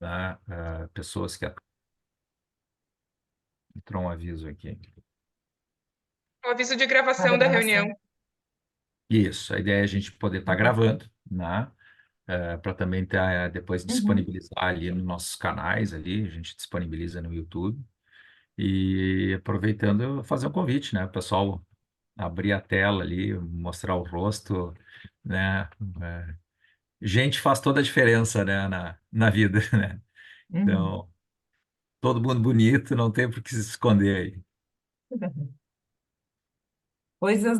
né, pessoas que entrou um aviso aqui. O aviso de Ah, da gravação da reunião. gravação. Isso, a ideia é a gente poder estar Uhum. gravando, né? Para também ter, depois Uhum. disponibilizar ali nos nossos canais ali, a gente disponibiliza no YouTube. E aproveitando, fazer um convite, né? O pessoal abrir a tela ali, mostrar o rosto, né? É, gente faz toda a diferença, né? Na vida, né? Uhum. Então, todo mundo bonito, não tem por que se esconder aí. Coisas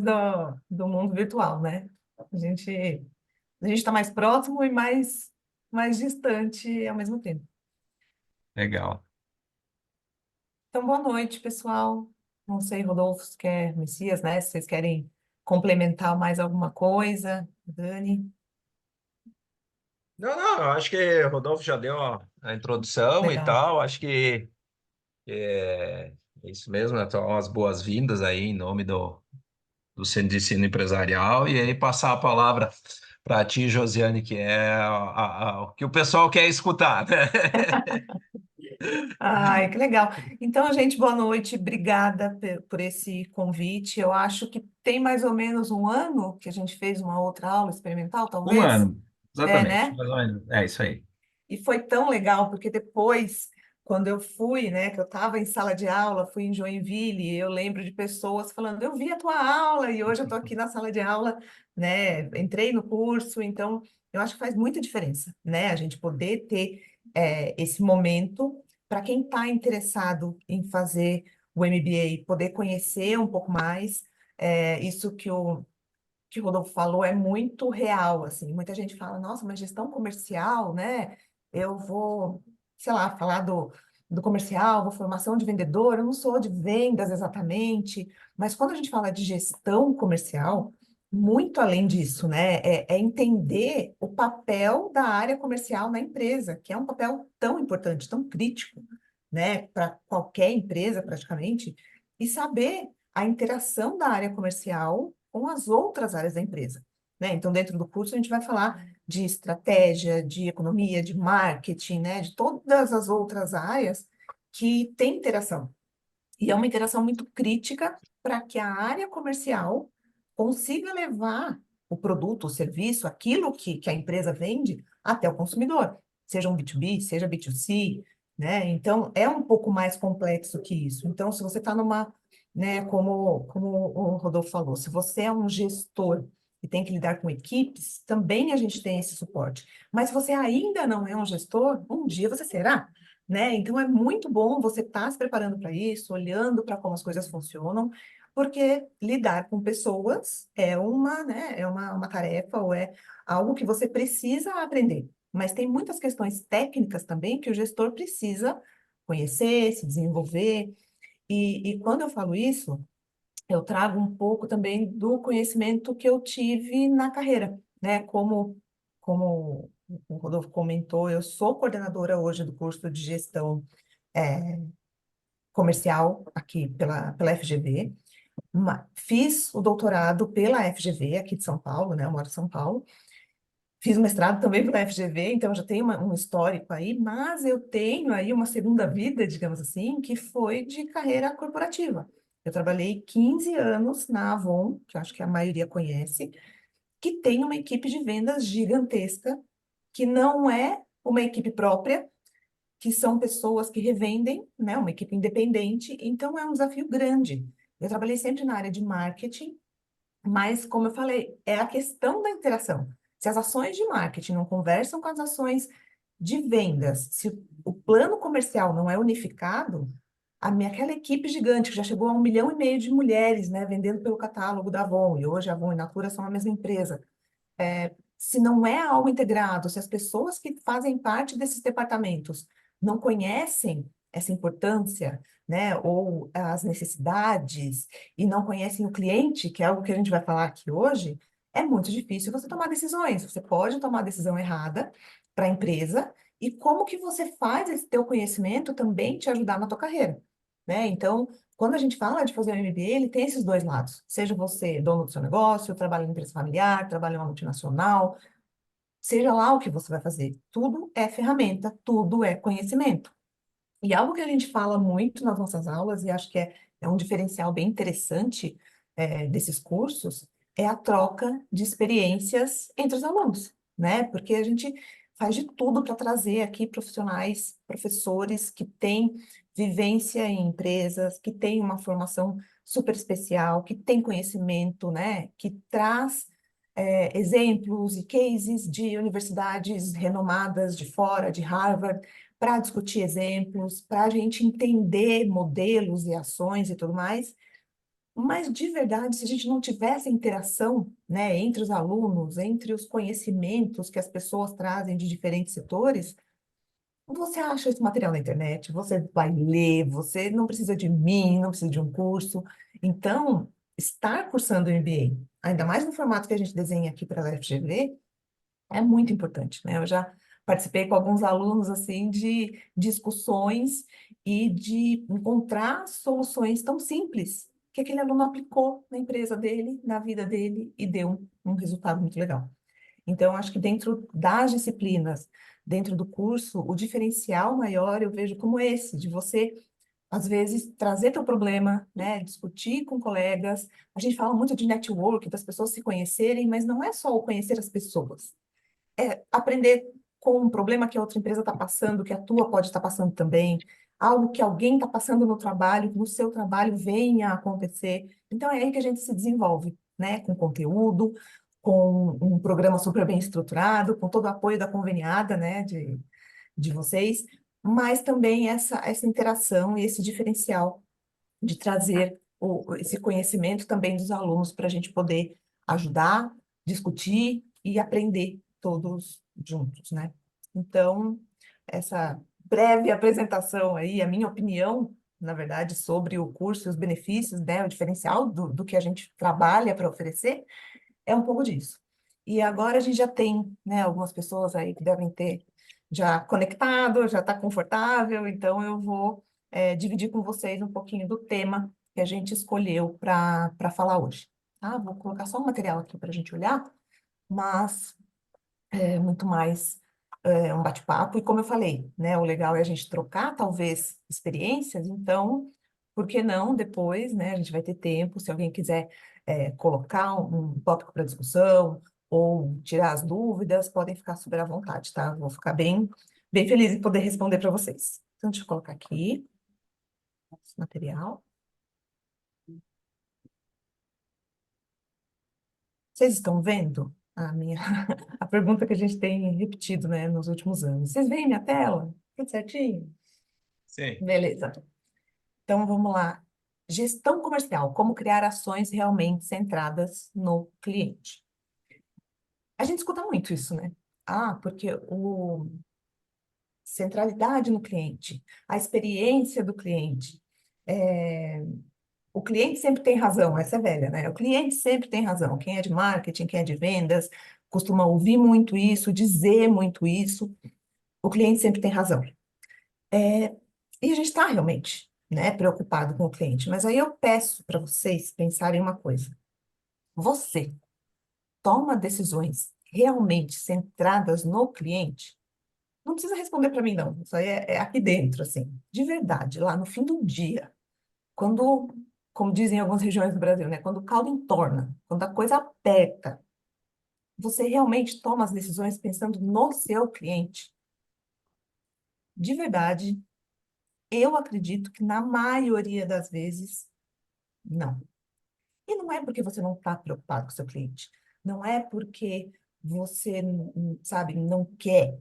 do mundo virtual, né? A gente a gente está mais próximo e mais distante ao mesmo tempo. Legal. Então, boa noite, pessoal. Não sei, Rodolfo, se quer, Messias, né? Se vocês querem complementar mais alguma coisa, Dani, Não, não, eu acho que o Rodolfo já deu a introdução e legal. tal. Acho que é isso mesmo, né? Então, as boas-vindas aí em nome do Centro de Ensino Empresarial e aí passar a palavra para ti, Josiane, que é o que o pessoal quer escutar, né? Ai, que legal. Então, gente, boa noite. Obrigada por esse convite. Eu acho que tem mais ou menos um ano que a gente fez uma outra aula experimental, Um talvez. ano, É, exatamente. né? Mais ou menos. É isso aí. E foi tão legal, porque depois, quando eu fui, né, que eu estava em sala de aula, fui em Joinville, eu lembro de pessoas falando, eu vi a tua aula e hoje eu estou aqui na sala de aula, né, entrei no curso, então eu acho que faz muita diferença, né, a gente poder ter esse momento para quem está interessado em fazer o MBA, poder conhecer um pouco mais, isso que o Rodolfo falou é muito real, assim. Muita gente fala, nossa, mas gestão comercial, né? Eu vou, sei lá, falar do comercial, vou formação de vendedor, eu não sou de vendas exatamente, mas quando a gente fala de gestão comercial, muito além disso, né? É entender o papel da área comercial na empresa, que é um papel tão importante, tão crítico, né? Para qualquer empresa, praticamente, e saber a interação da área comercial com as outras áreas da empresa, né? Então, dentro do curso, a gente vai falar de estratégia, de economia, de marketing, né? De todas as outras áreas que têm interação. E é uma interação muito crítica para que a área comercial consiga levar o produto, o serviço, aquilo que a empresa vende até o consumidor, seja um B2B, seja B2C, né? Então, é um pouco mais complexo que isso. Então, se você está numa, né, como o Rodolfo falou, se você é um gestor e tem que lidar com equipes, também a gente tem esse suporte. Mas se você ainda não é um gestor, um dia você será, né? Então é muito bom você estar se preparando para isso, olhando para como as coisas funcionam, porque lidar com pessoas é uma, né, é uma tarefa ou é algo que você precisa aprender. Mas tem muitas questões técnicas também que o gestor precisa conhecer, se desenvolver. E quando eu falo isso, eu trago um pouco também do conhecimento que eu tive na carreira, né? Como o Rodolfo comentou, eu sou coordenadora hoje do curso de gestão comercial aqui pela FGV. Fiz o doutorado pela FGV aqui de São Paulo, né? Eu moro em São Paulo. Fiz o mestrado também pela FGV, então já tenho um histórico aí, mas eu tenho aí uma segunda vida, digamos assim, que foi de carreira corporativa. Eu trabalhei 15 anos na Avon, que eu acho que a maioria conhece, que tem uma equipe de vendas gigantesca, que não é uma equipe própria, que são pessoas que revendem, né, uma equipe independente, então é um desafio grande. Eu trabalhei sempre na área de marketing, mas, como eu falei, é a questão da interação. Se as ações de marketing não conversam com as ações de vendas, se o plano comercial não é unificado, aquela equipe gigante que já chegou a 1,5 milhão de mulheres, né, vendendo pelo catálogo da Avon, e hoje a Avon e a Natura são a mesma empresa, se não é algo integrado, se as pessoas que fazem parte desses departamentos não conhecem essa importância, né, ou as necessidades, e não conhecem o cliente, que é algo que a gente vai falar aqui hoje, é muito difícil você tomar decisões. Você pode tomar a decisão errada para a empresa, e como que você faz esse teu conhecimento também te ajudar na tua carreira, né? Então, quando a gente fala de fazer um MBA, ele tem esses dois lados. Seja você dono do seu negócio, trabalha em empresa familiar, trabalha em uma multinacional, seja lá o que você vai fazer. Tudo é ferramenta, tudo é conhecimento. E algo que a gente fala muito nas nossas aulas, e acho que é um diferencial bem interessante desses cursos, é a troca de experiências entre os alunos, né? Porque a gente faz de tudo para trazer aqui profissionais, professores que têm vivência em empresas, que têm uma formação super especial, que têm conhecimento, né? Que traz exemplos e cases de universidades renomadas de fora, de Harvard, para discutir exemplos, para a gente entender modelos e ações e tudo mais. Mas, de verdade, se a gente não tivesse interação, né, entre os alunos, entre os conhecimentos que as pessoas trazem de diferentes setores, você acha esse material na internet, você vai ler, você não precisa de mim, não precisa de um curso. Então, estar cursando o MBA, ainda mais no formato que a gente desenha aqui para a UFGV, é muito importante, né? Eu já participei com alguns alunos, assim, de discussões e de encontrar soluções tão simples que aquele aluno aplicou na empresa dele, na vida dele e deu um resultado muito legal. Então, acho que dentro das disciplinas, dentro do curso, o diferencial maior eu vejo como esse, de você, às vezes, trazer teu problema, né? Discutir com colegas. A gente fala muito de network, das pessoas se conhecerem, mas não é só o conhecer as pessoas, aprender com um problema que a outra empresa está passando, que a tua pode estar passando também, algo que alguém está passando no trabalho, que no seu trabalho venha a acontecer. Então é aí que a gente se desenvolve, né? Com conteúdo, com um programa super bem estruturado, com todo o apoio da conveniada, né? De vocês, mas também essa interação e esse diferencial de trazer esse conhecimento também dos alunos para a gente poder ajudar, discutir e aprender todos juntos, né? Então, essa breve apresentação aí, a minha opinião, na verdade, sobre o curso e os benefícios, né, o diferencial do que a gente trabalha para oferecer, é um pouco disso. E agora a gente já tem, né, algumas pessoas aí que devem ter já conectado, já está confortável, então eu vou dividir com vocês um pouquinho do tema que a gente escolheu para falar hoje. Tá? Vou colocar só um material aqui para a gente olhar, mas é muito mais um bate-papo. E como eu falei, né, o legal é a gente trocar, talvez, experiências, então, por que não depois, né, a gente vai ter tempo, se alguém quiser colocar um tópico para discussão ou tirar as dúvidas, podem ficar super à vontade, tá? Vou ficar bem feliz em poder responder para vocês. Então, deixa eu colocar aqui esse material. Vocês estão vendo a pergunta que a gente tem repetido, né, nos últimos anos? Vocês veem minha tela? Tudo certinho? Sim. Beleza. Então, vamos lá. Gestão comercial, como criar ações realmente centradas no cliente. A gente escuta muito isso, né? Ah, porque o centralidade no cliente, a experiência do cliente, o cliente sempre tem razão, essa é velha, né? O cliente sempre tem razão. Quem é de marketing, quem é de vendas, costuma ouvir muito isso, dizer muito isso. O cliente sempre tem razão. E a gente está realmente, né, preocupado com o cliente. Mas aí eu peço para vocês pensarem uma coisa. Você toma decisões realmente centradas no cliente? Não precisa responder para mim, não. Isso aí é aqui dentro, assim. De verdade, lá no fim do dia, quando, como dizem em algumas regiões do Brasil, né, quando o caldo entorna, quando a coisa aperta, você realmente toma as decisões pensando no seu cliente? De verdade, eu acredito que na maioria das vezes, não. E não é porque você não está preocupado com o seu cliente. Não é porque você, sabe, não quer.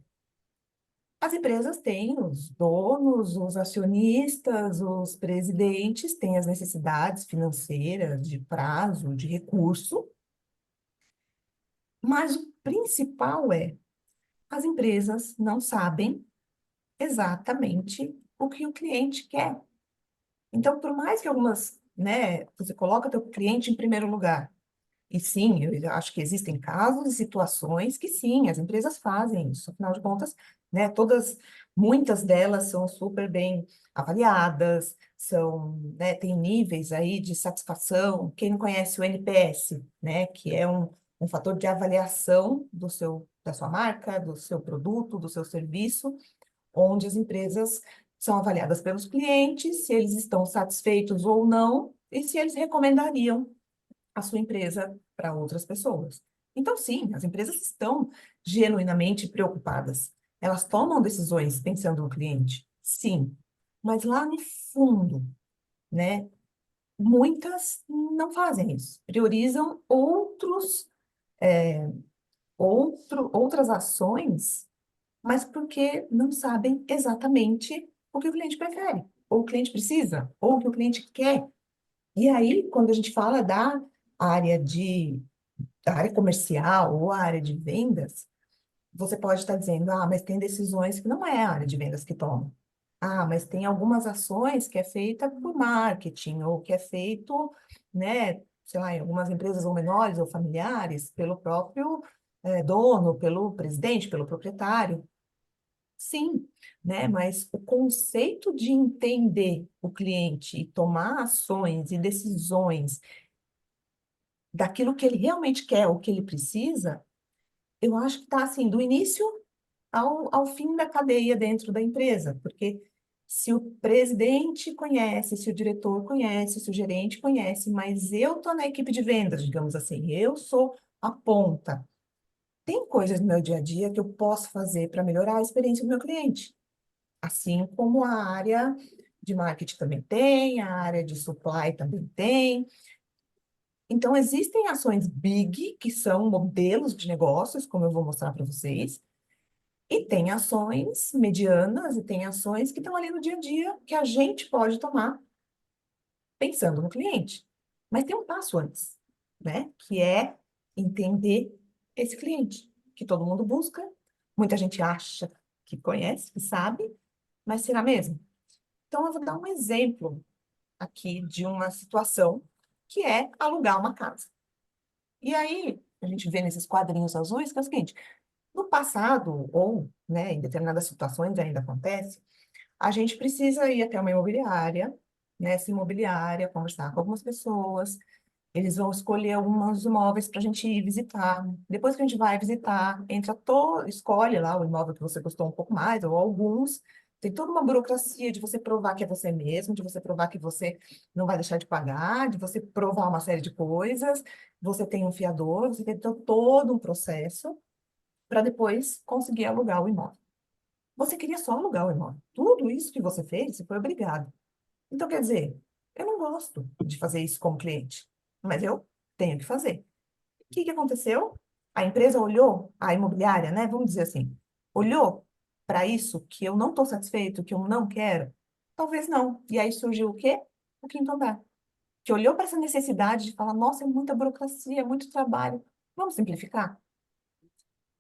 As empresas têm os donos, os acionistas, os presidentes, têm as necessidades financeiras, de prazo, de recurso, mas o principal é, as empresas não sabem exatamente o que o cliente quer. Então, por mais que algumas, né, você coloca teu cliente em primeiro lugar, e sim, eu acho que existem casos e situações que sim, as empresas fazem isso. Afinal de contas, né, muitas delas são super bem avaliadas, né, tem níveis aí de satisfação. Quem não conhece o NPS, né, que é um um fator de avaliação da sua marca, do seu produto, do seu serviço, onde as empresas são avaliadas pelos clientes, se eles estão satisfeitos ou não, e se eles recomendariam a sua empresa para outras pessoas. Então, sim, as empresas estão genuinamente preocupadas. Elas tomam decisões pensando no cliente, sim. Mas lá no fundo, né, muitas não fazem isso. Priorizam outras ações, mas porque não sabem exatamente o que o cliente prefere, ou o cliente precisa, ou o que o cliente quer. E aí, quando a gente fala área da área comercial ou a área de vendas, você pode estar dizendo, mas tem decisões que não é a área de vendas que toma. Mas tem algumas ações que é feita por marketing, ou que é feito, né, sei lá, em algumas empresas ou menores ou familiares, pelo próprio dono, pelo presidente, pelo proprietário. Sim, né? Mas o conceito de entender o cliente e tomar ações e decisões daquilo que ele realmente quer, o que ele precisa, eu acho que está assim, do início ao fim da cadeia dentro da empresa, porque se o presidente conhece, se o diretor conhece, se o gerente conhece, mas eu estou na equipe de vendas, digamos assim, eu sou a ponta. Tem coisas no meu dia a dia que eu posso fazer para melhorar a experiência do meu cliente. Assim como a área de marketing também tem, a área de supply também tem. Então, existem ações big, que são modelos de negócios, como eu vou mostrar para vocês, e tem ações medianas e tem ações que estão ali no dia a dia que a gente pode tomar pensando no cliente. Mas tem um passo antes, né? Que é entender esse cliente, que todo mundo busca, muita gente acha que conhece, que sabe, mas será mesmo? Então, eu vou dar um exemplo aqui de uma situação que é alugar uma casa. E aí, a gente vê nesses quadrinhos azuis que é o seguinte: no passado, ou né, em determinadas situações ainda acontece, a gente precisa ir até uma imobiliária, nessa imobiliária, conversar com algumas pessoas, eles vão escolher alguns imóveis para a gente ir visitar. Depois que a gente vai visitar, escolhe lá o imóvel que você gostou um pouco mais, ou alguns. Tem toda uma burocracia de você provar que é você mesmo, de você provar que você não vai deixar de pagar, de você provar uma série de coisas. Você tem um fiador, você tem todo um processo para depois conseguir alugar o imóvel. Você queria só alugar o imóvel. Tudo isso que você fez, você foi obrigado. Então, quer dizer, eu não gosto de fazer isso como cliente, mas eu tenho que fazer. O que que aconteceu? A empresa olhou, a imobiliária, né? Vamos dizer assim, olhou para isso que eu não estou satisfeito, que eu não quero? Talvez não. E aí surgiu o quê? O quinto andar. Que olhou para essa necessidade de falar, nossa, é muita burocracia, é muito trabalho. Vamos simplificar?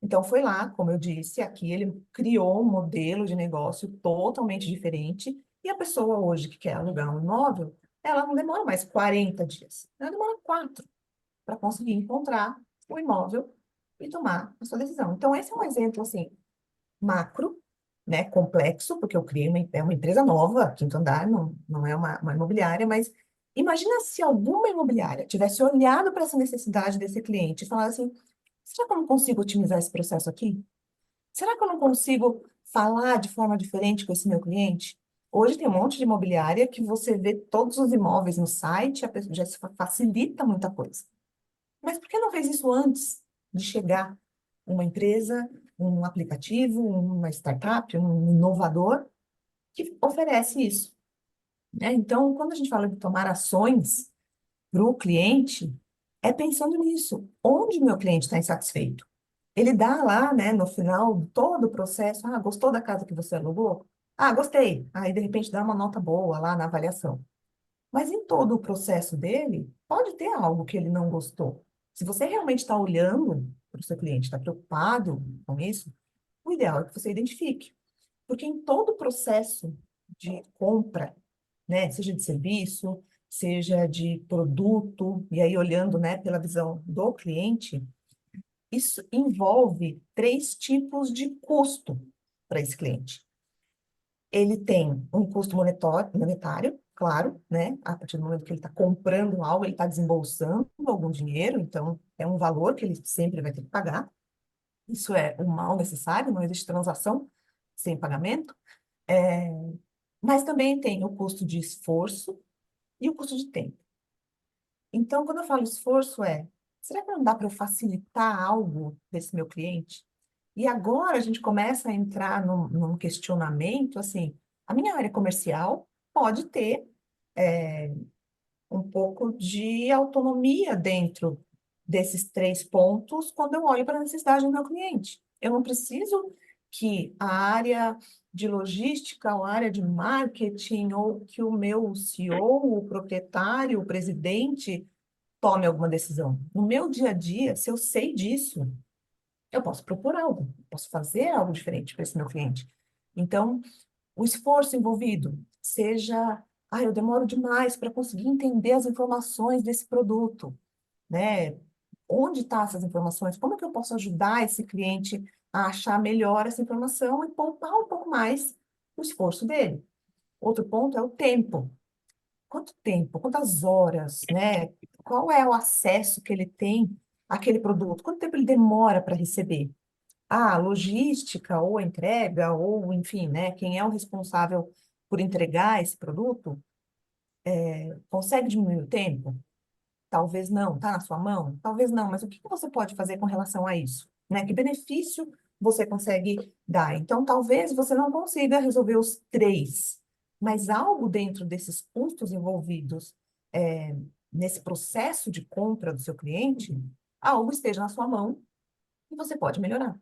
Então, foi lá, como eu disse, aqui ele criou um modelo de negócio totalmente diferente. E a pessoa hoje que quer alugar um imóvel, ela não demora mais 40 dias. Ela demora 4 para conseguir encontrar o imóvel e tomar a sua decisão. Então, esse é um exemplo, assim, macro, né, complexo, porque eu criei é uma empresa nova, Quinto Andar, não é uma imobiliária, mas imagina se alguma imobiliária tivesse olhado para essa necessidade desse cliente e falado assim, será que eu não consigo otimizar esse processo aqui? Será que eu não consigo falar de forma diferente com esse meu cliente? Hoje tem um monte de imobiliária que você vê todos os imóveis no site, já se facilita muita coisa. Mas por que não fez isso antes de chegar uma empresa, um aplicativo, uma startup, um inovador que oferece isso, né? Então, quando a gente fala de tomar ações para o cliente, é pensando nisso. Onde o meu cliente está insatisfeito? Ele dá lá, né, no final de todo o processo, gostou da casa que você alugou? Gostei. Aí, de repente, dá uma nota boa lá na avaliação. Mas em todo o processo dele, pode ter algo que ele não gostou. Se você realmente está olhando para o seu cliente, está preocupado com isso, o ideal é que você identifique. Porque em todo o processo de compra, né, seja de serviço, seja de produto, e aí olhando, né, pela visão do cliente, isso envolve 3 tipos de custo para esse cliente. Ele tem um custo monetário, claro, né? A partir do momento que ele está comprando algo, ele está desembolsando algum dinheiro, então é um valor que ele sempre vai ter que pagar. Isso é um mal necessário, não existe transação sem pagamento. É, mas também tem o custo de esforço e o custo de tempo. Então, quando eu falo esforço, será que não dá para eu facilitar algo desse meu cliente? E agora a gente começa a entrar num questionamento, assim, a minha área comercial pode ter um pouco de autonomia dentro desses 3 pontos quando eu olho para a necessidade do meu cliente. Eu não preciso que a área de logística, ou a área de marketing, ou que o meu CEO, o proprietário, o presidente tome alguma decisão. No meu dia a dia, se eu sei disso, eu posso propor algo, posso fazer algo diferente para esse meu cliente. Então, o esforço envolvido, seja, eu demoro demais para conseguir entender as informações desse produto, né? Onde estão essas informações? Como é que eu posso ajudar esse cliente a achar melhor essa informação e poupar um pouco mais o esforço dele? Outro ponto é o tempo. Quanto tempo? Quantas horas, né? Qual é o acesso que ele tem àquele produto? Quanto tempo ele demora para receber? Logística, ou entrega, ou enfim, né? Quem é o responsável por entregar esse produto, consegue diminuir o tempo? Talvez não. Está na sua mão? Talvez não. Mas o que que você pode fazer com relação a isso? Né? Que benefício você consegue dar? Então, talvez você não consiga resolver os 3, mas algo dentro desses custos envolvidos é, nesse processo de compra do seu cliente, algo esteja na sua mão e você pode melhorar.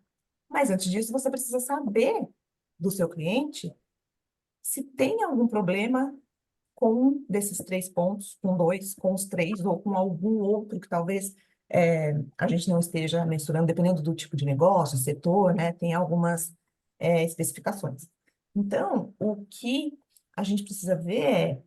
Mas antes disso, você precisa saber do seu cliente se tem algum problema com um desses 3 pontos, com 2, com os 3, ou com algum outro que talvez a gente não esteja mensurando, dependendo do tipo de negócio, setor, né? Tem algumas especificações. Então, o que a gente precisa ver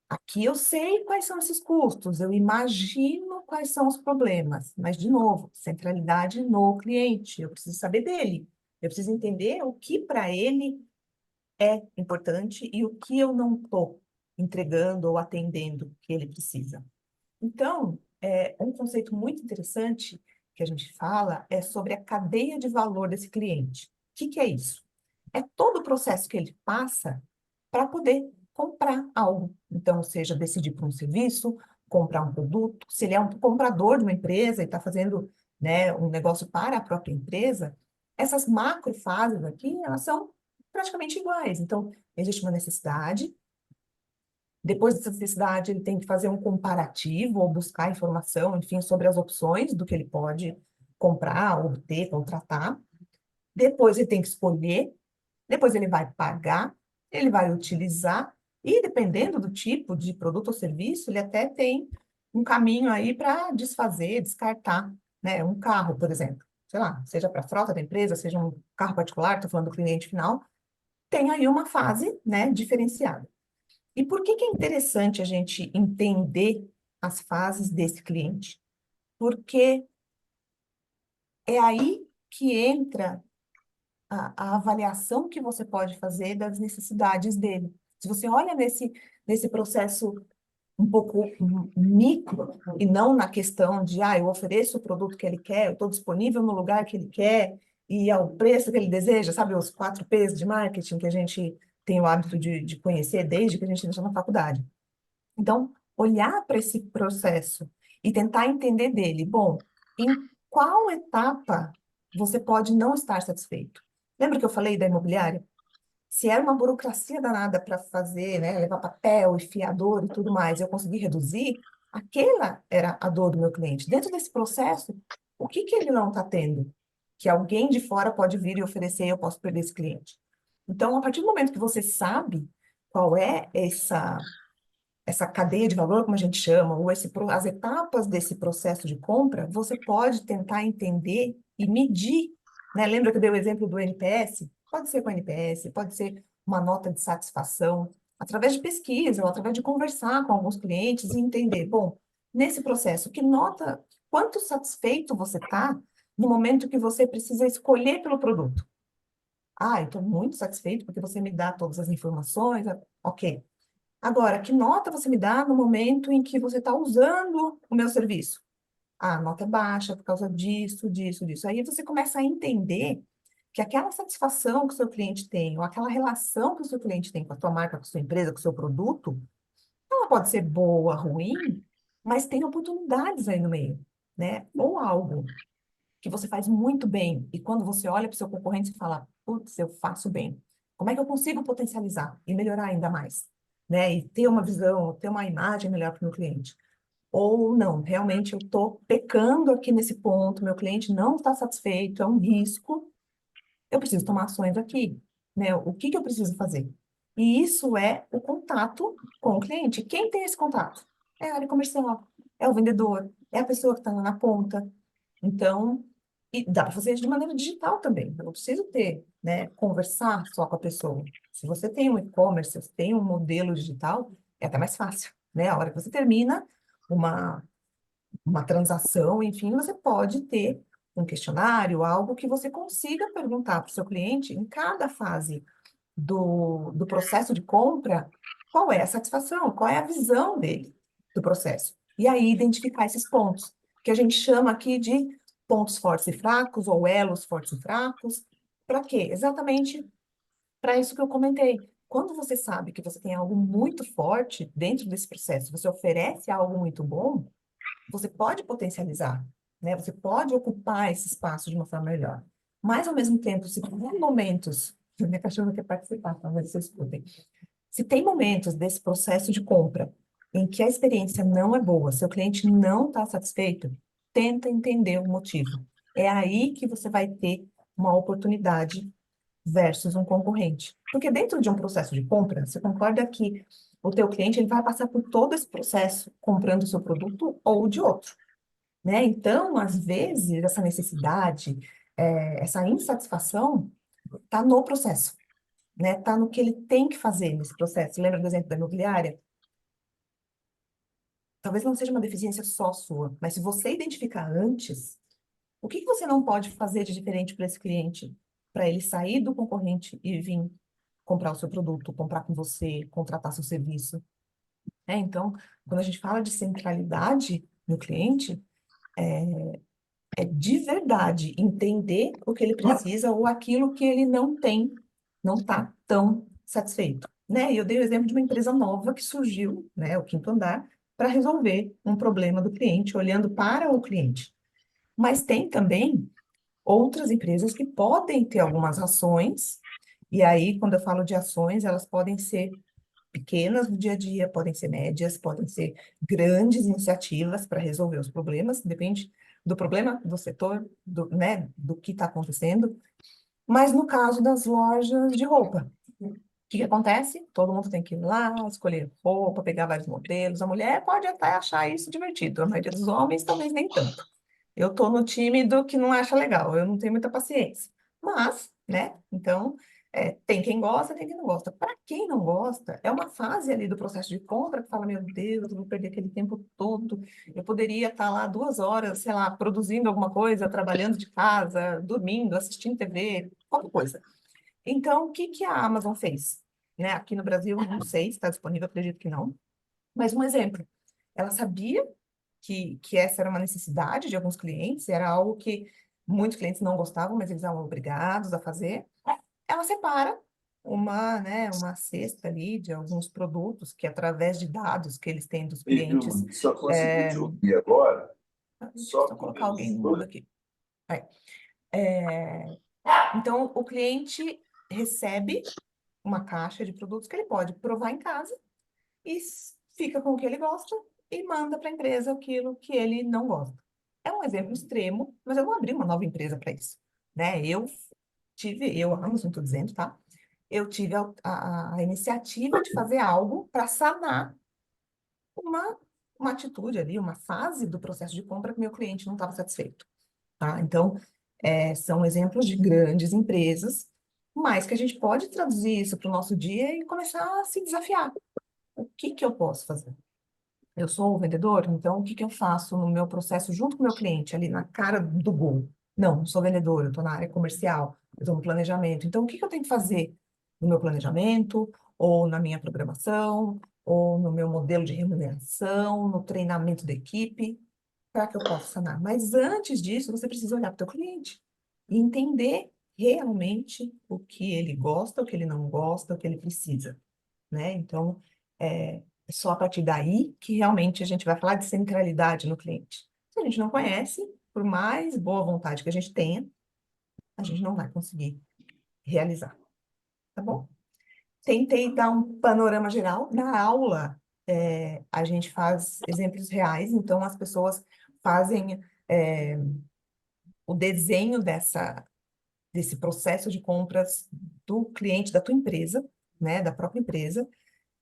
aqui eu sei quais são esses custos, eu imagino quais são os problemas, mas, de novo, centralidade no cliente, eu preciso saber dele, eu preciso entender o que para ele é importante e o que eu não estou entregando ou atendendo que ele precisa. Então, um conceito muito interessante que a gente fala é sobre a cadeia de valor desse cliente. O que que é isso? É todo o processo que ele passa para poder comprar algo. Então, seja decidir por um serviço, comprar um produto, se ele é um comprador de uma empresa e está fazendo, né, um negócio para a própria empresa, essas macrofases aqui, elas são praticamente iguais. Então, existe uma necessidade, depois dessa necessidade, ele tem que fazer um comparativo ou buscar informação, enfim, sobre as opções do que ele pode comprar, obter, contratar. Depois ele tem que escolher, depois ele vai pagar, ele vai utilizar, e dependendo do tipo de produto ou serviço, ele até tem um caminho aí para desfazer, descartar, né? Um carro, por exemplo, sei lá, seja para a frota da empresa, seja um carro particular, estou falando do cliente final, tem aí uma fase, né, diferenciada. E por que que é interessante a gente entender as fases desse cliente? Porque é aí que entra a avaliação que você pode fazer das necessidades dele. Se você olha nesse processo um pouco micro, e não na questão de, eu ofereço o produto que ele quer, eu estou disponível no lugar que ele quer, e ao preço que ele deseja, sabe, os 4 P's de marketing que a gente tem o hábito de conhecer desde que a gente entra na faculdade. Então, olhar para esse processo e tentar entender dele, bom, em qual etapa você pode não estar satisfeito? Lembra que eu falei da imobiliária? Se era uma burocracia danada para fazer, né, levar papel e fiador e tudo mais, eu consegui reduzir, aquela era a dor do meu cliente. Dentro desse processo, o que que ele não está tendo? Que alguém de fora pode vir e oferecer e eu posso perder esse cliente. Então, a partir do momento que você sabe qual é essa cadeia de valor, como a gente chama, ou as etapas desse processo de compra, você pode tentar entender e medir, né? Lembra que eu dei o exemplo do NPS? Pode ser com NPS, pode ser uma nota de satisfação, através de pesquisa, ou através de conversar com alguns clientes e entender, bom, nesse processo, que nota, quanto satisfeito você está no momento que você precisa escolher pelo produto? Eu estou muito satisfeito porque você me dá todas as informações, ok. Agora, que nota você me dá no momento em que você está usando o meu serviço? Ah, a nota é baixa por causa disso, disso, disso. Aí você começa a entender que aquela satisfação que o seu cliente tem, ou aquela relação que o seu cliente tem com a sua marca, com a sua empresa, com o seu produto, ela pode ser boa, ruim, mas tem oportunidades aí no meio, né? Ou algo que você faz muito bem, e quando você olha para o seu concorrente, você fala, putz, eu faço bem. Como é que eu consigo potencializar e melhorar ainda mais? Né? E ter uma visão, ter uma imagem melhor para o meu cliente. Ou não, realmente eu estou pecando aqui nesse ponto, meu cliente não está satisfeito, é um risco, eu preciso tomar ações aqui, né? O que que eu preciso fazer? E isso é o contato com o cliente. Quem tem esse contato? É a área comercial, é o vendedor, é a pessoa que está lá na ponta. Então, e dá para fazer isso de maneira digital também. Eu não preciso ter, né, conversar só com a pessoa. Se você tem um e-commerce, se você tem um modelo digital, é até mais fácil, né? A hora que você termina uma uma transação, enfim, você pode ter um questionário, algo que você consiga perguntar para o seu cliente em cada fase do processo de compra, qual é a satisfação, qual é a visão dele do processo. E aí identificar esses pontos, que a gente chama aqui de pontos fortes e fracos, ou elos fortes e fracos. Para quê? Exatamente para isso que eu comentei. Quando você sabe que você tem algo muito forte dentro desse processo, você oferece algo muito bom, você pode potencializar, né? Você pode ocupar esse espaço de uma forma melhor. Mas, ao mesmo tempo, se tem momentos, minha cachorra quer participar, talvez vocês escutem. Se tem momentos desse processo de compra em que a experiência não é boa, seu cliente não está satisfeito, tenta entender o motivo. É aí que você vai ter uma oportunidade versus um concorrente. Porque dentro de um processo de compra, você concorda que o teu cliente ele vai passar por todo esse processo comprando o seu produto ou de outro, né? Então, às vezes, essa necessidade, essa insatisfação está no processo, né? Está no que ele tem que fazer nesse processo. Lembra do exemplo da imobiliária? Talvez não seja uma deficiência só sua, mas se você identificar antes, o que que você não pode fazer de diferente para esse cliente, para ele sair do concorrente e vir comprar o seu produto, comprar com você, contratar seu serviço, né? Então, quando a gente fala de centralidade no cliente, é de verdade entender o que ele precisa ou aquilo que ele não tem, não está tão satisfeito, né? E eu dei o exemplo de uma empresa nova que surgiu, né, o Quinto Andar, para resolver um problema do cliente, olhando para o cliente. Mas tem também outras empresas que podem ter algumas ações, e aí, quando eu falo de ações, elas podem ser pequenas no dia a dia, podem ser médias, podem ser grandes iniciativas para resolver os problemas, depende do problema, do setor, do, né, do que está acontecendo. Mas no caso das lojas de roupa, o que que acontece? Todo mundo tem que ir lá, escolher roupa, pegar vários modelos. A mulher pode até achar isso divertido, a maioria dos homens talvez nem tanto. Eu tô no time do que não acha legal, eu não tenho muita paciência. Mas, né? Então, tem quem gosta, tem quem não gosta. Para quem não gosta, é uma fase ali do processo de compra que fala: meu Deus, eu vou perder aquele tempo todo. Eu poderia estar lá 2 horas, sei lá, produzindo alguma coisa, trabalhando de casa, dormindo, assistindo TV, qualquer coisa. Então, o que que a Amazon fez? Né? Aqui no Brasil, não sei se está disponível, acredito que não. Mas um exemplo, ela sabia que essa era uma necessidade de alguns clientes, era algo que muitos clientes não gostavam, mas eles eram obrigados a fazer. Ela separa uma cesta ali de alguns produtos que, através de dados que eles têm dos clientes, Só consegui te ouvir agora. deixa eu Só só que colocar alguém no mudo aqui. Aí. Então, o cliente recebe uma caixa de produtos que ele pode provar em casa e fica com o que ele gosta e manda para a empresa aquilo que ele não gosta. É um exemplo extremo, mas eu não abri uma nova empresa para isso, né? Eu, a Amazon, estou dizendo, tá? Eu tive a iniciativa de fazer algo para sanar uma, uma atitude ali, uma fase do processo de compra que meu cliente não estava satisfeito, tá? Então, são exemplos de grandes empresas, mas que a gente pode traduzir isso para o nosso dia e começar a se desafiar. O que que eu posso fazer? Eu sou o vendedor, então o que que eu faço no meu processo junto com o meu cliente, ali na cara do gol? Não sou vendedor, eu estou na área comercial, eu estou no planejamento. Então, o que que eu tenho que fazer no meu planejamento, ou na minha programação, ou no meu modelo de remuneração, no treinamento da equipe, para que eu possa sanar. Mas antes disso, você precisa olhar para o teu cliente e entender realmente o que ele gosta, o que ele não gosta, o que ele precisa, né? Então, é só a partir daí que realmente a gente vai falar de centralidade no cliente. Se a gente não conhece, por mais boa vontade que a gente tenha, a gente não vai conseguir realizar, tá bom? Tentei dar um panorama geral. Na aula, a gente faz exemplos reais, então as pessoas fazem o desenho desse processo de compras do cliente da tua empresa, né, da própria empresa.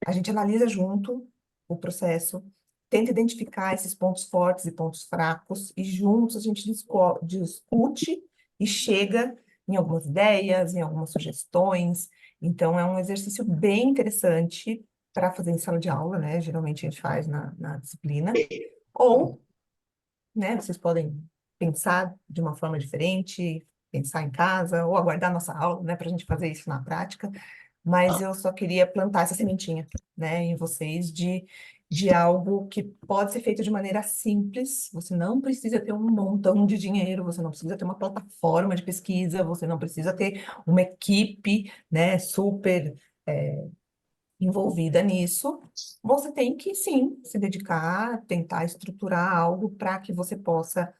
A gente analisa junto o processo, tenta identificar esses pontos fortes e pontos fracos, e juntos a gente discute e chega em algumas ideias, em algumas sugestões. Então, é um exercício bem interessante para fazer em sala de aula, né? Geralmente a gente faz na disciplina. Ou, né, vocês podem pensar de uma forma diferente, pensar em casa, ou aguardar nossa aula, né, para a gente fazer isso na prática. Mas eu só queria plantar essa sementinha, né, em vocês de algo que pode ser feito de maneira simples. Você não precisa ter um montão de dinheiro, você não precisa ter uma plataforma de pesquisa, você não precisa ter uma equipe, né, super envolvida nisso. Você tem que, sim, se dedicar, tentar estruturar algo para que você possa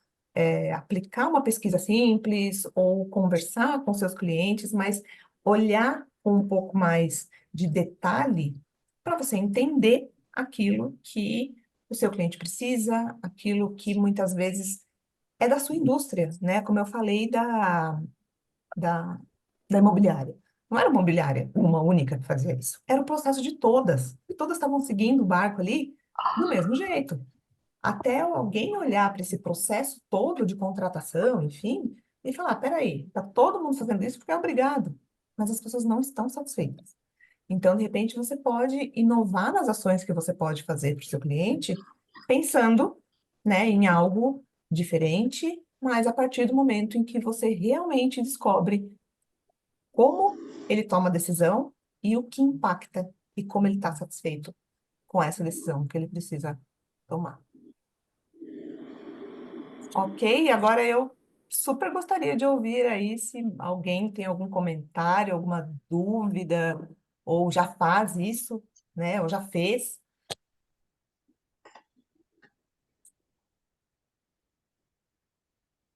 aplicar uma pesquisa simples ou conversar com seus clientes, mas olhar com um pouco mais de detalhe para você entender aquilo que o seu cliente precisa, aquilo que muitas vezes é da sua indústria, né? Como eu falei da, da imobiliária. Não era uma imobiliária uma única que fazia isso. Era o processo de todas. E todas estavam seguindo o barco ali do mesmo jeito. Até alguém olhar para esse processo todo de contratação, enfim, e falar: peraí, está todo mundo fazendo isso porque é obrigado. Mas as pessoas não estão satisfeitas. Então, de repente, você pode inovar nas ações que você pode fazer para o seu cliente, pensando, né, em algo diferente, mas a partir do momento em que você realmente descobre como ele toma a decisão e o que impacta e como ele está satisfeito com essa decisão que ele precisa tomar. Ok? Agora eu super gostaria de ouvir aí se alguém tem algum comentário, alguma dúvida, ou já faz isso, né? Ou já fez.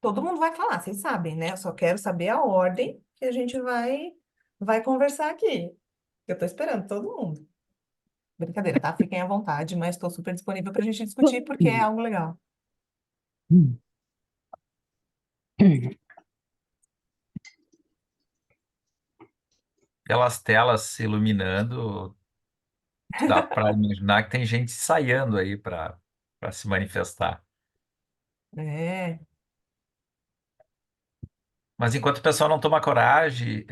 Todo mundo vai falar, vocês sabem, né? Eu só quero saber a ordem que a gente vai conversar aqui. Eu estou esperando todo mundo. Brincadeira, tá? Fiquem à vontade, mas estou super disponível para a gente discutir porque é algo legal. Pelas telas se iluminando, dá para imaginar que tem gente ensaiando aí para se manifestar. É, Mas enquanto o pessoal não toma coragem,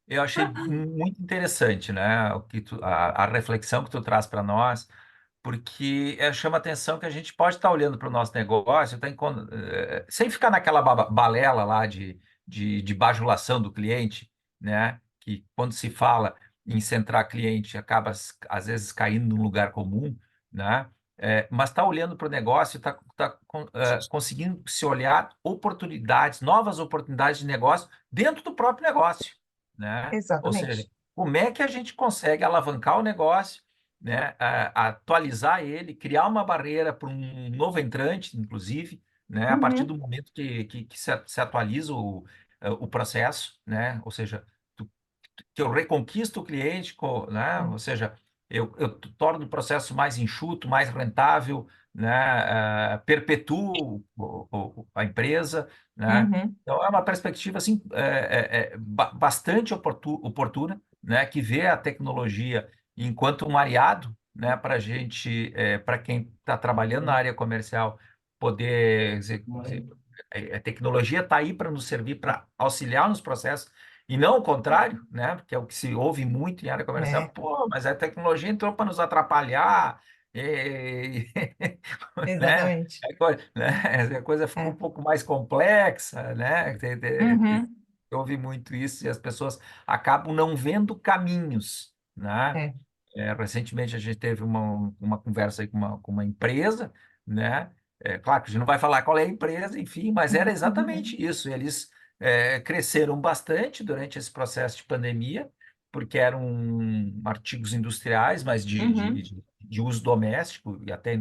eu achei muito interessante, né, a reflexão que tu traz para nós, porque chama atenção que a gente pode estar olhando para o nosso negócio, sem ficar naquela balela lá de bajulação do cliente, né, que quando se fala em centrar cliente acaba às vezes caindo num lugar comum, né, mas está olhando para o negócio, está conseguindo se olhar oportunidades, novas oportunidades de negócio dentro do próprio negócio, né? Ou seja, exatamente. como é que a gente consegue alavancar o negócio, né? Atualizar ele, criar uma barreira para um novo entrante, inclusive, né? A partir Uhum, do momento que se atualiza o processo, né? Ou seja, que eu reconquisto o cliente, né? Ou seja, eu torno o processo mais enxuto, mais rentável, né? Perpetuo a empresa, né? uhum, Então, é uma perspectiva assim, bastante oportuna, né? Que vê a tecnologia enquanto um aliado, né? Para a gente, para quem está trabalhando na área comercial, poder a tecnologia está aí para nos servir, para auxiliar nos processos, e não o contrário, né? Porque é o que se ouve muito em área comercial. é, Pô, mas a tecnologia entrou para nos atrapalhar, e, né? exatamente. A coisa ficou um É, pouco mais complexa, né? uhum, Eu ouvi muito isso e as pessoas acabam não vendo caminhos, né? é. Recentemente a gente teve uma conversa aí com uma empresa, né? Claro que a gente não vai falar qual é a empresa, enfim, mas era exatamente isso. Eles cresceram bastante durante esse processo de pandemia, porque eram artigos industriais, mas Uhum. de uso doméstico e até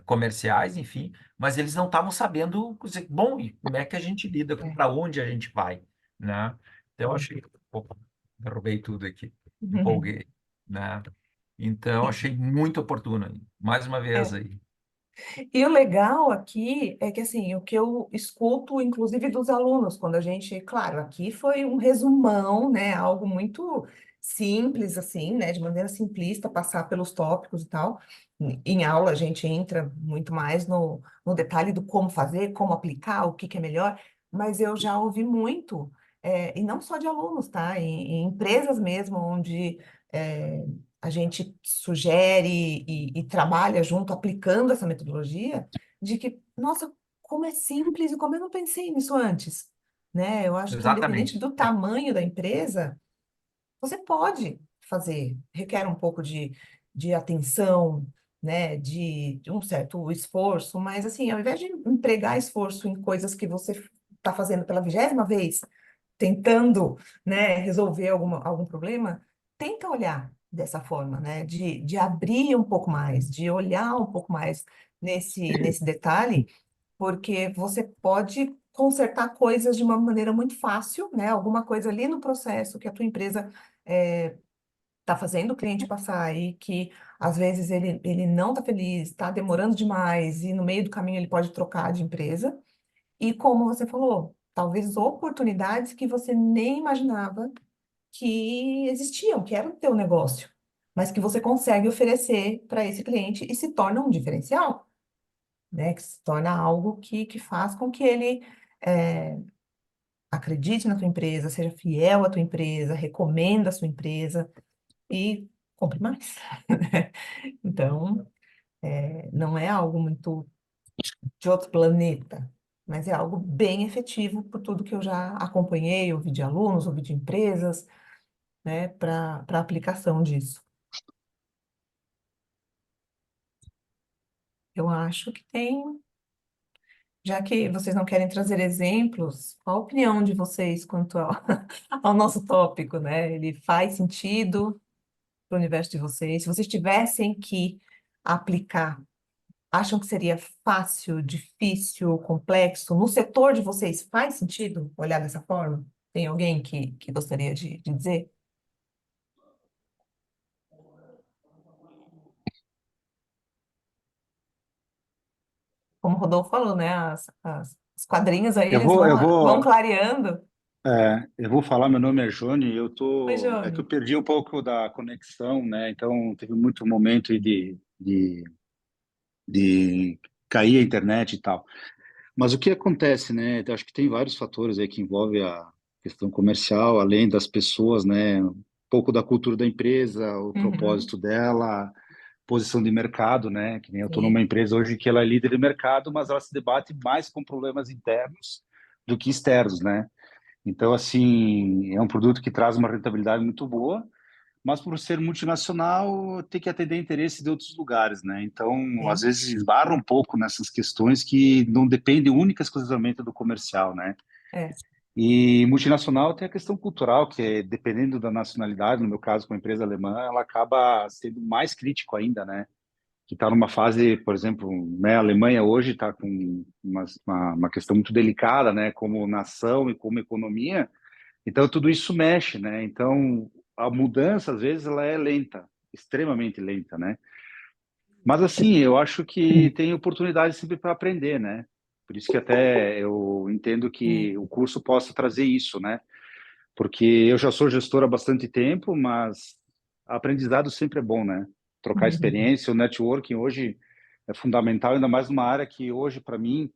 comerciais, enfim, mas eles não estavam sabendo dizer, bom, e como é que a gente lida, É. para onde a gente vai, né? Então, eu achei, opa, derrubei tudo aqui, Uhum. empolguei, né? Então, achei muito oportuno aí. Mais uma vez É. aí. E o legal aqui é que, assim, o que eu escuto, inclusive dos alunos, quando a gente, claro, aqui foi um resumão, né, algo muito simples, assim, né, de maneira simplista, passar pelos tópicos e tal. Em aula a gente entra muito mais no detalhe do como fazer, como aplicar, o que que é melhor, mas eu já ouvi muito, e não só de alunos, tá, em empresas mesmo, onde é, a gente sugere e trabalha junto, aplicando essa metodologia, de que, nossa, como é simples e como eu não pensei nisso antes, né? Eu acho que independente Exatamente. do tamanho da empresa, você pode fazer, requer um pouco de atenção, né? De um certo esforço, mas assim, ao invés de empregar esforço em coisas que você está fazendo pela 20ª vez, tentando, né, resolver algum problema, tenta olhar dessa forma, né, de abrir um pouco mais, de olhar um pouco mais nesse detalhe, porque você pode consertar coisas de uma maneira muito fácil, né, alguma coisa ali no processo que a tua empresa está fazendo o cliente passar e que às vezes ele não está feliz, está demorando demais e no meio do caminho ele pode trocar de empresa. E como você falou, talvez oportunidades que você nem imaginava que existiam, que era o teu negócio, mas que você consegue oferecer para esse cliente e se torna um diferencial, né? Que se torna algo que faz com que ele acredite na tua empresa, seja fiel à tua empresa, recomenda a sua empresa e compre mais. Então, não é algo muito de outro planeta, mas é algo bem efetivo por tudo que eu já acompanhei, ouvi de alunos, ouvi de empresas, né, para aplicação disso. Eu acho que tem, já que vocês não querem trazer exemplos, qual a opinião de vocês quanto ao, ao nosso tópico, né? Ele faz sentido para o universo de vocês? Se vocês tivessem que aplicar, acham que seria fácil, difícil, complexo? No setor de vocês, faz sentido olhar dessa forma? Tem alguém que gostaria de dizer? Como o Rodolfo falou, né? Os quadrinhos aí, Eu eles vou, eu vão vou, clareando. eu vou falar. Meu nome é Jônio. Oi, É que eu Johnny. perdi um pouco da conexão, né? Então teve muito momento aí de cair a internet e tal. Mas o que acontece, né? Eu acho que tem vários fatores aí que envolvem a questão comercial, além das pessoas, né? Um pouco da cultura da empresa, o Uhum, propósito dela, posição de mercado, né? Que nem eu estou numa sim. empresa hoje que ela é líder de mercado, mas ela se debate mais com problemas internos do que externos, né? Então, assim, é um produto que traz uma rentabilidade muito boa, mas por ser multinacional, tem que atender interesse de outros lugares, né? Então, às Sim. vezes esbarra um pouco nessas questões que não dependem única e exclusivamente do comercial, né? É. E multinacional tem a questão cultural, que é, dependendo da nacionalidade, no meu caso com a empresa alemã, ela acaba sendo mais crítico ainda, né? Que está numa fase, por exemplo, né, a Alemanha hoje está com uma questão muito delicada, né? Como nação e como economia, então, tudo isso mexe, né? Então, a mudança, às vezes, ela é lenta, extremamente lenta, né? Mas, assim, eu acho que tem oportunidade sempre para aprender, né? Por isso que até eu entendo É. que o curso possa trazer isso, né? Porque eu já sou gestor há bastante tempo, mas aprendizado sempre é bom, né? Trocar Uhum. experiência, o networking hoje é fundamental, ainda mais numa área que hoje, para mim,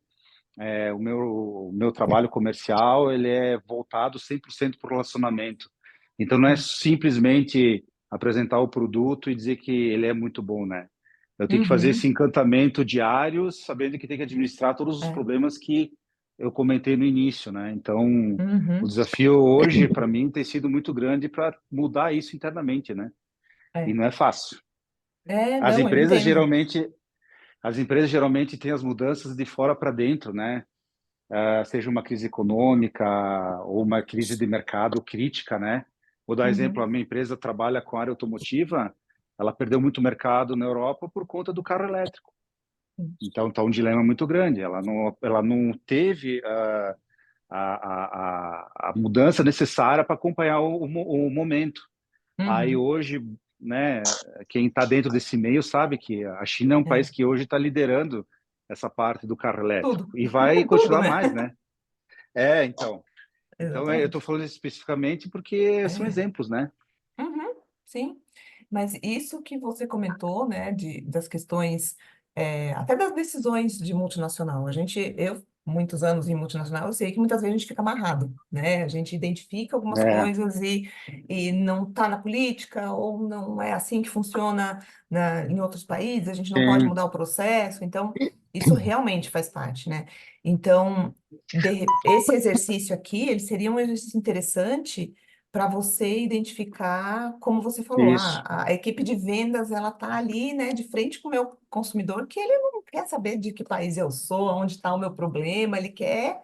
o meu trabalho comercial ele é voltado 100% para o relacionamento. Então não é É. simplesmente apresentar o produto e dizer que ele é muito bom, né? Eu tenho que fazer esse Uhum. encantamento diário, sabendo que tem que administrar todos os É. problemas que eu comentei no início, né? Então o Uhum. desafio hoje para mim tem sido muito grande para mudar isso internamente, né? E É, não é fácil. As não, eu empresas entendo. geralmente, as empresas geralmente têm as mudanças de fora para dentro, né? Seja uma crise econômica ou uma crise de mercado crítica, né? Vou dar exemplo, a Uhum. minha empresa trabalha com a área automotiva, ela perdeu muito mercado na Europa por conta do carro elétrico. Então, está um dilema muito grande. Ela não teve a mudança necessária para acompanhar o momento. Aí Uhum. hoje, né, quem está dentro desse meio sabe que a China é um É. país que hoje está liderando essa parte do carro elétrico Tudo. e vai Tudo, continuar né? mais, né? Então eu estou Exatamente. falando especificamente porque são É. exemplos, né? Uhum, sim, mas isso que você comentou, né, das questões, até das decisões de multinacional, muitos anos em multinacional, eu sei que muitas vezes a gente fica amarrado, né, a gente identifica algumas É, coisas e não está na política, ou não é assim que funciona em outros países, a gente não pode sim, mudar o processo, então, isso realmente faz parte, né, então, esse exercício aqui, ele seria um exercício interessante para você identificar, como você falou, isso, a equipe de vendas ela está ali, né, de frente com o meu consumidor, que ele não quer saber de que país eu sou, onde está o meu problema, ele quer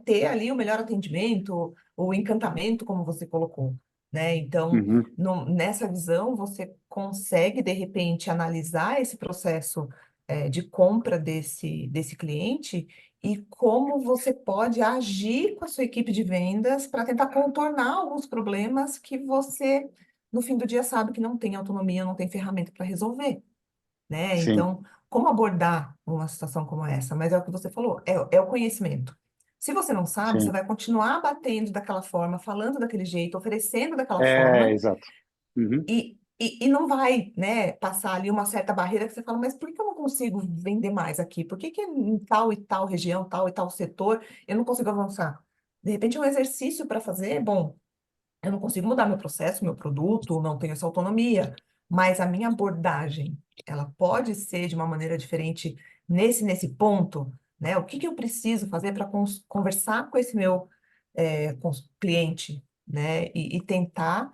ter ali o melhor atendimento, o encantamento, como você colocou, né? Então, uhum, nessa visão, você consegue, de repente, analisar esse processo, de compra desse cliente e como você pode agir com a sua equipe de vendas para tentar contornar alguns problemas que você, no fim do dia, sabe que não tem autonomia, não tem ferramenta para resolver, né? sim, Então, como abordar uma situação como essa? Mas é o que você falou, é o conhecimento. Se você não sabe, você sim. vai continuar batendo daquela forma, falando daquele jeito, oferecendo daquela forma, Exato. Uhum, e não vai, né, passar ali uma certa barreira que você fala, mas por que eu não consigo vender mais aqui? Por que que em tal e tal região, tal e tal setor, eu não consigo avançar? De repente, é um exercício para fazer, bom, eu não consigo mudar meu processo, meu produto, não tenho essa autonomia, mas a minha abordagem, ela pode ser de uma maneira diferente nesse ponto, né? O que que eu preciso fazer para conversar com esse meu cliente, né? E tentar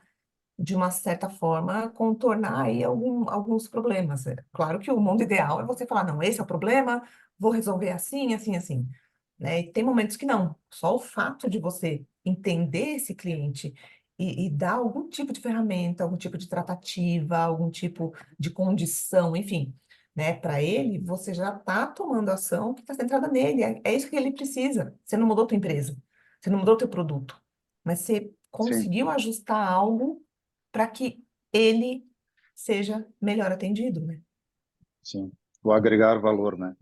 de uma certa forma, contornar aí alguns problemas. É claro que o mundo ideal é você falar, não, esse é o problema, vou resolver assim, assim, assim, né? E tem momentos que não. Só o fato de você entender esse cliente e dar algum tipo de ferramenta, algum tipo de tratativa, algum tipo de condição, enfim, né, para ele, você já está tomando ação que está centrada nele. É isso que ele precisa. Você não mudou tua empresa, você não mudou teu produto, mas você sim, conseguiu ajustar algo para que ele seja melhor atendido, né? sim. Vou agregar valor, né?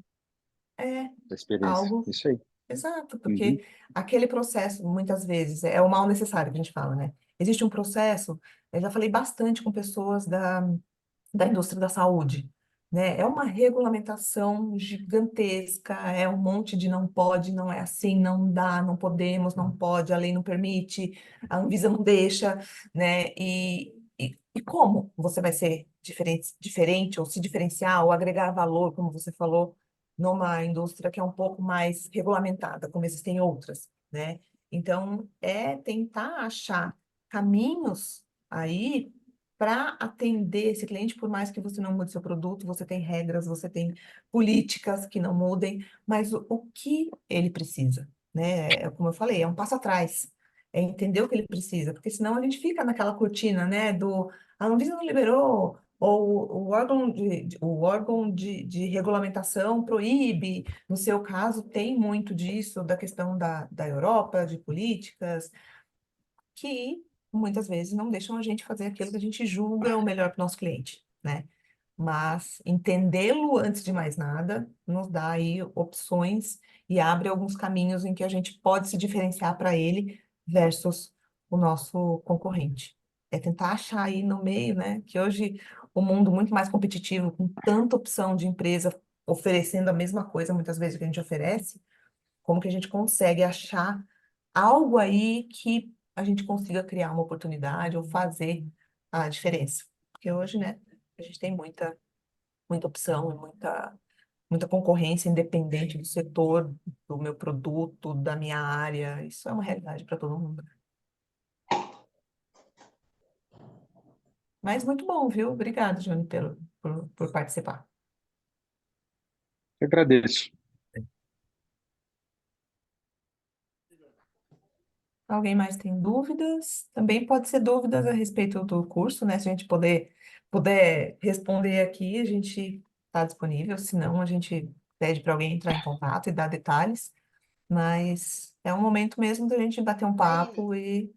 É Da experiência. algo Isso aí. exato, Uhum, porque aquele processo, muitas vezes, é o mal necessário que a gente fala, né? Existe um processo, eu já falei bastante com pessoas da indústria da saúde, né? É uma regulamentação gigantesca, é um monte de não pode, não é assim, não dá, não podemos, não pode, a lei não permite, a Anvisa não deixa, né? E como você vai ser diferente, ou se diferenciar, ou agregar valor, como você falou, numa indústria que é um pouco mais regulamentada, como existem outras, né? Então, é tentar achar caminhos aí para atender esse cliente, por mais que você não mude seu produto, você tem regras, você tem políticas que não mudem, mas o que ele precisa, né? Como eu falei, é um passo atrás, é entender o que ele precisa, porque senão a gente fica naquela cortina, né, a Anvisa não liberou, ou o órgão de regulamentação proíbe, no seu caso, tem muito disso, da questão da Europa, de políticas, que muitas vezes não deixam a gente fazer aquilo que a gente julga o melhor para o nosso cliente, né? Mas entendê-lo antes de mais nada nos dá aí opções e abre alguns caminhos em que a gente pode se diferenciar para ele versus o nosso concorrente. É tentar achar aí no meio, né? Que hoje o mundo muito mais competitivo, com tanta opção de empresa oferecendo a mesma coisa muitas vezes que a gente oferece, como que a gente consegue achar algo aí que a gente consiga criar uma oportunidade ou fazer a diferença. Porque hoje, né, a gente tem muita opção, muita concorrência independente do setor, do meu produto, da minha área. Isso é uma realidade para todo mundo. Mas muito bom, viu? Obrigada, Júnior, por participar. Eu agradeço. Alguém mais tem dúvidas? Também pode ser dúvidas a respeito do curso, né? Se a gente puder responder aqui, a gente está disponível. Se não, a gente pede para alguém entrar em contato e dar detalhes. Mas é um momento mesmo da gente bater um papo e...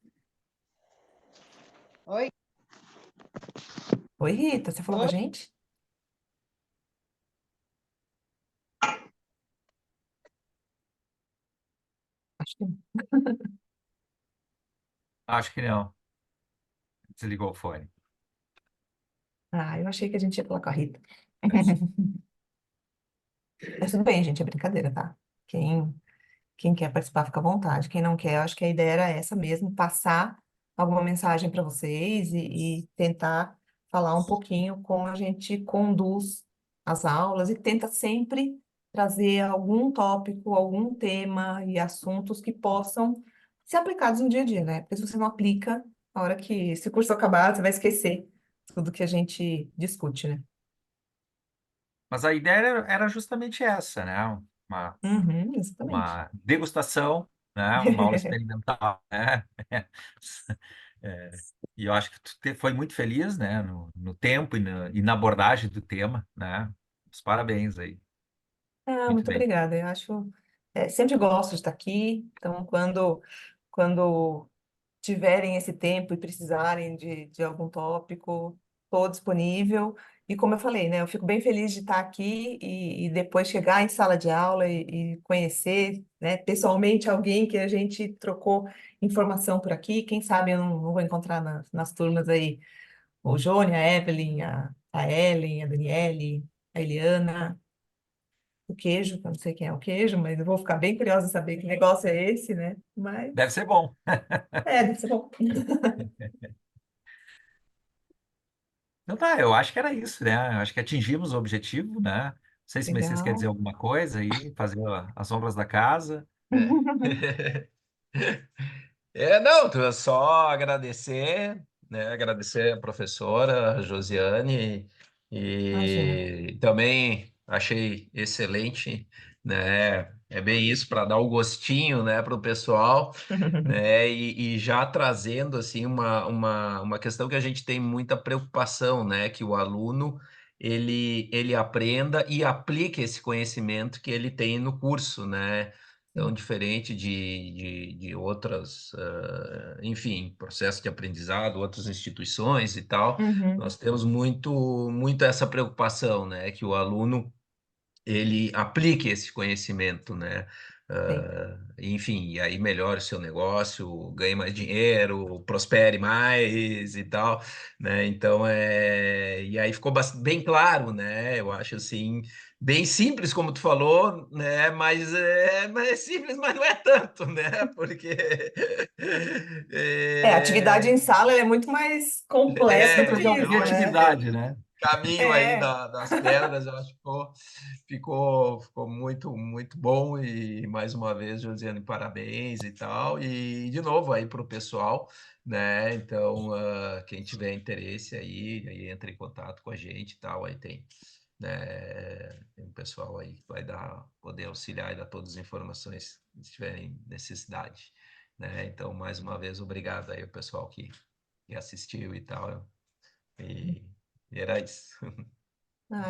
Oi, Oi, Rita, você falou com a oi. gente? Acho que... Acho que não. Desligou o fone. Ah, eu achei que a gente ia falar com a Rita. Mas tudo bem, gente, é brincadeira, tá? Quem quer participar, fica à vontade. Quem não quer, eu acho que a ideia era essa mesmo, passar alguma mensagem para vocês e tentar falar um pouquinho como a gente conduz as aulas e tenta sempre trazer algum tópico, algum tema e assuntos que possam ser aplicados no dia a dia, né? Porque se você não aplica, na hora que esse curso acabar, você vai esquecer tudo que a gente discute, né? Mas a ideia era justamente essa, né? Uma, Uhum, exatamente. uma degustação, né? Uma aula experimental, né? É, e eu acho que foi muito feliz, né? No tempo e na abordagem do tema, né? Os parabéns aí. Ah, Muito muito bem. obrigada. Eu acho, sempre gosto de estar aqui. Então, quando tiverem esse tempo e precisarem de algum tópico, estou disponível. E como eu falei, né, eu fico bem feliz de estar aqui e depois chegar em sala de aula e conhecer, né, pessoalmente alguém que a gente trocou informação por aqui. Quem sabe eu não vou encontrar nas turmas aí o Jônia, a Evelyn, a Ellen, a Daniele, a Eliana, o queijo, que eu não sei quem é o queijo, mas eu vou ficar bem curiosa em saber que negócio é esse, né? Mas, Deve ser bom. deve ser bom. Então tá, eu acho que era isso, né? Eu acho que atingimos o objetivo, né? Não sei se o Messias quer dizer Legal. alguma coisa aí, fazer as honras da casa. É. Não, só agradecer, né? Agradecer a professora Josiane Imagina. e também achei excelente, né? É bem isso para dar o gostinho, né, para o pessoal, né? E já trazendo assim uma questão que a gente tem muita preocupação, né? Que o aluno ele aprenda e aplique esse conhecimento que ele tem no curso, né? Então, Sim. diferente de outras, enfim, processos de aprendizado, outras instituições e tal, Uhum. nós temos muito essa preocupação, né? Que o aluno ele aplique esse conhecimento, né? Sim. Enfim, e aí melhore o seu negócio, ganhe mais dinheiro, prospere mais e tal, né? Então, e aí ficou bem claro, né? Eu acho assim, bem simples, como tu falou, né? Mas é simples, mas não é tanto, né? Porque A atividade é, em sala ela é muito mais complexa do que Produção, isso, então, né? criatividade, né? caminho aí É, das pedras, eu acho que ficou muito bom. E mais uma vez, Josiane, parabéns e tal. E de novo aí para o pessoal, né? Então, quem tiver interesse aí entra em contato com a gente e tal. Aí tem um pessoal aí que vai poder auxiliar e dar todas as informações se tiverem necessidade. Né? Então, mais uma vez, obrigado aí ao pessoal que assistiu e tal. E, e era isso.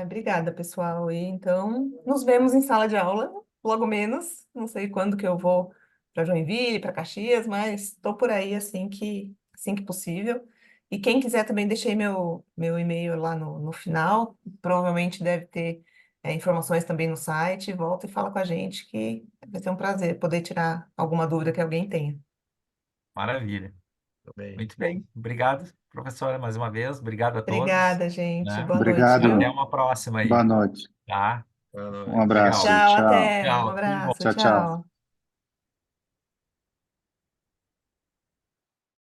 Obrigada, pessoal. E então, nos vemos em sala de aula, logo menos. Não sei quando que eu vou para Joinville, para Caxias, mas estou por aí assim que possível. E quem quiser também, deixei meu e-mail lá no final. Provavelmente deve ter informações também no site. Volta e fala com a gente, que vai ser um prazer poder tirar alguma dúvida que alguém tenha. Maravilha. Também. Muito bem. Obrigado, professora, mais uma vez. Obrigado a todos, Obrigada, gente. né? Boa noite, E até Obrigado. viu? uma próxima Boa aí, noite. tá? Boa Um noite. abraço. Legal. Tchau, Tchau. até. Um Tchau. Tudo de bom. abraço, Tchau, tchau. tchau.